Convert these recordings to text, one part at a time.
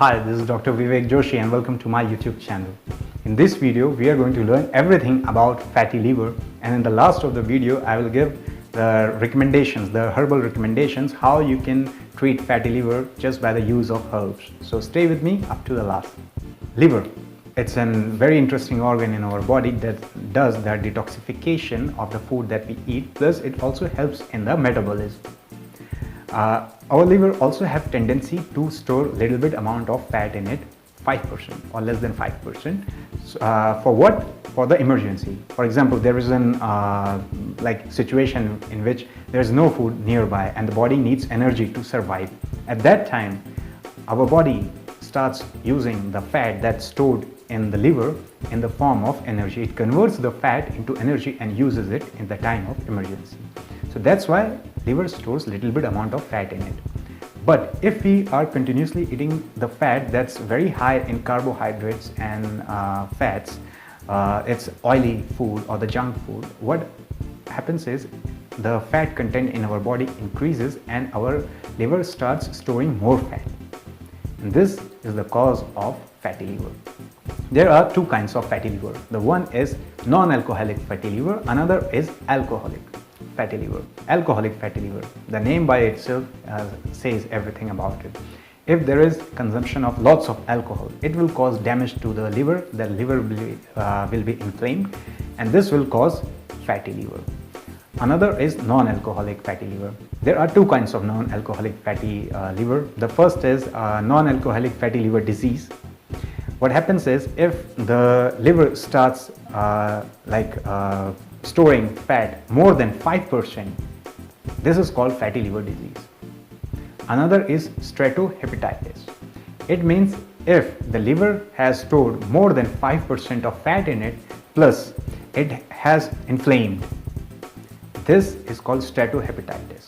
Hi, this is Dr. Vivek Joshi and welcome to my YouTube channel. In this video, we are going to learn everything about fatty liver, and in the last of the video, I will give the recommendations, the herbal recommendations, how you can treat fatty liver just by the use of herbs. So stay with me up to the last. Liver. It's a very interesting organ in our body that does the detoxification of the food that we eat, plus it also helps in the metabolism. Our liver also have tendency to store little bit amount of fat in it, 5% or less than 5%. For what? For the emergency. For example, there is an situation in which there is no food nearby and the body needs energy to survive. At that time, our body starts using the fat that's stored in the liver in the form of energy. It converts the fat into energy and uses it in the time of emergency. So that's why liver stores little bit amount of fat in it. But if we are continuously eating the fat that's very high in carbohydrates and fats, it's oily food or the junk food, what happens is the fat content in our body increases and our liver starts storing more fat. And this is the cause of fatty liver. There are two kinds of fatty liver. The one is non-alcoholic fatty liver, another is alcoholic fatty liver. Alcoholic fatty liver, the name by itself says everything about it. If there is consumption of lots of alcohol, it will cause damage to the liver will be inflamed, and this will cause fatty liver. Another is non-alcoholic fatty liver. There are two kinds of non-alcoholic fatty liver. The first is non-alcoholic fatty liver disease. What happens is if the liver starts storing fat more than 5%, this is called fatty liver disease. Another is steatohepatitis. It means if the liver has stored more than 5% of fat in it, plus it has inflamed, this is called steatohepatitis.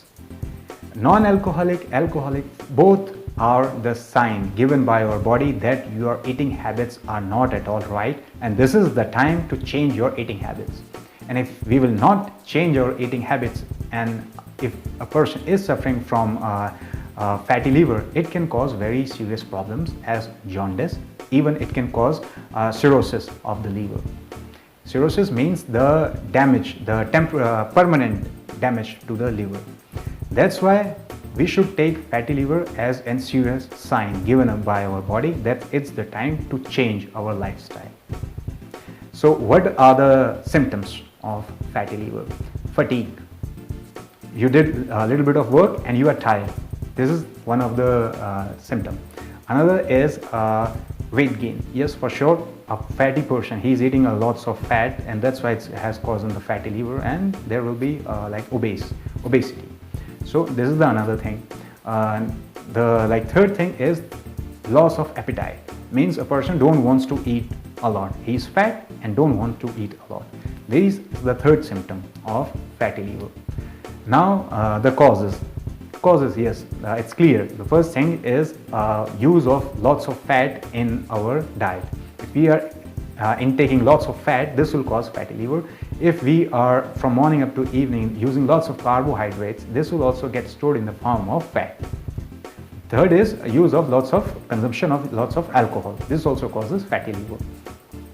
Non-alcoholic, alcoholic, both are the sign given by our body that your eating habits are not at all right, and this is the time to change your eating habits. And if we will not change our eating habits, and if a person is suffering from fatty liver, it can cause very serious problems as jaundice. Even it can cause cirrhosis of the liver. Cirrhosis means the damage, the permanent damage to the liver. That's why we should take fatty liver as a serious sign given by our body that it's the time to change our lifestyle. So what are the symptoms of fatty liver? Fatigue. You did a little bit of work and you are tired. This is one of the symptoms. Another is weight gain. Yes, for sure, a fatty person, he's eating a lots of fat, and that's why it has caused the fatty liver, and there will be obesity. So this is the another thing. The third thing is loss of appetite. Means a person don't wants to eat a lot. He's fat and don't want to eat a lot. This is the third symptom of fatty liver. Now the causes. Yes, it's clear. The first thing is use of lots of fat in our diet. If we are intaking lots of fat, this will cause fatty liver. If we are from morning up to evening using lots of carbohydrates, this will also get stored in the form of fat. Third is consumption of lots of alcohol. This also causes fatty liver.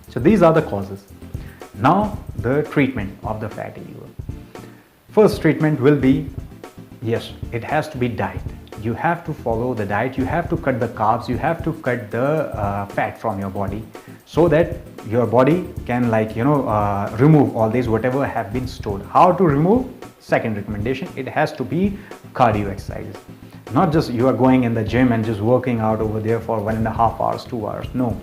So these are the causes. Now the treatment of the fatty liver. First treatment will be, yes, it has to be diet. You have to follow the diet. You have to cut the carbs. You have to cut the fat from your body, so that your body can remove all these whatever have been stored. How to remove? Second recommendation, it has to be cardio exercises. Not just you are going in the gym and just working out over there for 1.5 hours, 2 hours. No.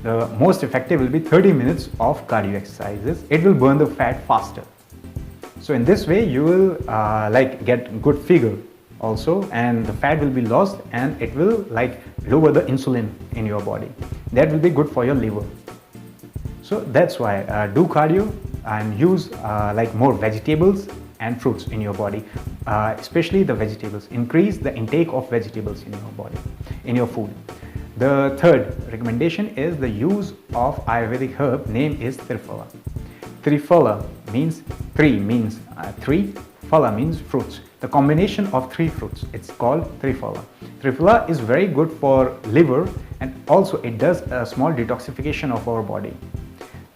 The most effective will be 30 minutes of cardio exercises. It will burn the fat faster. So in this way you will get good figure also, and the fat will be lost, and it will lower the insulin in your body. That will be good for your liver. So that's why do cardio and use more vegetables and fruits in your body, especially the vegetables. Increase the intake of vegetables in your body, in your food. The third recommendation is the use of Ayurvedic herb. Name is Triphala. Triphala means three, phala means fruits. the combination of 3 fruits. It's called Triphala. Triphala is very good for liver, and also it does a small detoxification of our body.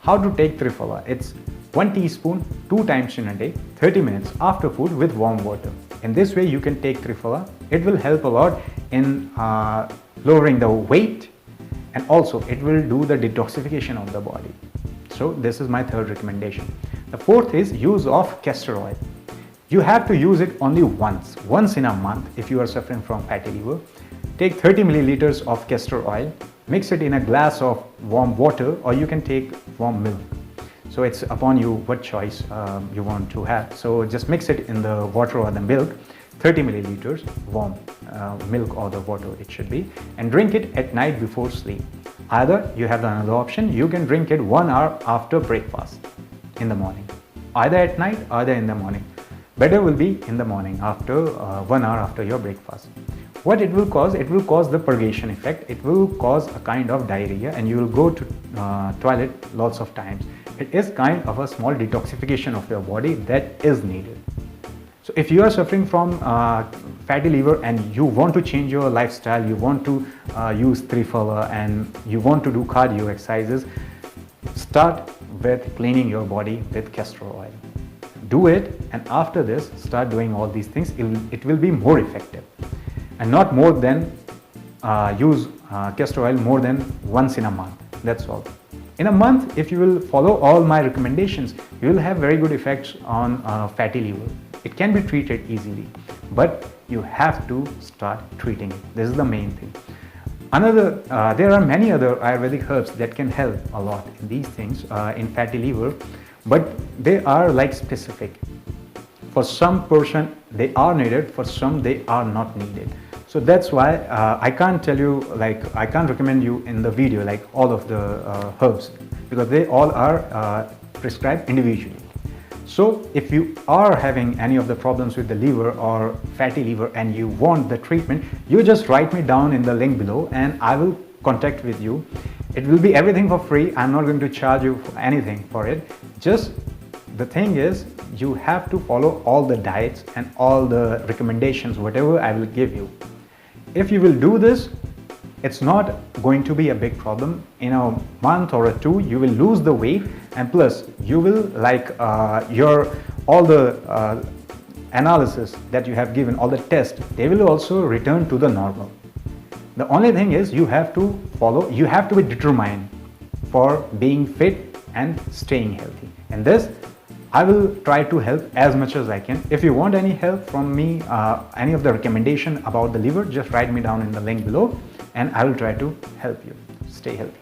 How to take Triphala? It's 1 teaspoon 2 times in a day, 30 minutes after food with warm water. In this way you can take Triphala. It will help a lot in lowering the weight, and also it will do the detoxification of the body. So this is my third recommendation. The fourth is use of castor oil. You have to use it only once in a month if you are suffering from fatty liver. Take 30 milliliters of castor oil, mix it in a glass of warm water, or you can take warm milk. So it's upon you what choice you want to have. So just mix it in the water or the milk, 30 milliliters warm milk or the water it should be, and drink it at night before sleep. Either you have another option, you can drink it 1 hour after breakfast in the morning, either at night, either in the morning. Better will be in the morning after 1 hour after your breakfast. What it will cause the purgation effect. It will cause a kind of diarrhea, and you will go to toilet lots of times. It is kind of a small detoxification of your body that is needed. So if you are suffering from fatty liver and you want to change your lifestyle, you want to use Triphala and you want to do cardio exercises, start with cleaning your body with castor oil. Do it, and after this start doing all these things. It will be more effective, and not more than use castor oil more than once in a month. That's all. In a month, if you will follow all my recommendations, you will have very good effects on fatty liver. It can be treated easily, but you have to start treating it. This is the main thing. There are many other Ayurvedic herbs that can help a lot in these things in fatty liver, but they are like specific. For some person they are needed, for some they are not needed. So that's why I can't tell you, like I can't recommend you in the video like all of the herbs, because they all are prescribed individually. So if you are having any of the problems with the liver or fatty liver and you want the treatment, you just write me down in the link below and I will contact with you. It will be everything for free. I'm not going to charge you for anything for it. Just the thing is, you have to follow all the diets and all the recommendations, whatever I will give you. If you will do this, it's not going to be a big problem. In a month or 2, you will lose the weight, and plus you will like all the analysis that you have given, all the tests, they will also return to the normal. The only thing is you have to follow, you have to be determined for being fit and staying healthy. And this I will try to help as much as I can. If you want any help from me, any of the recommendation about the liver, just write me down in the link below and I will try to help you. Stay healthy.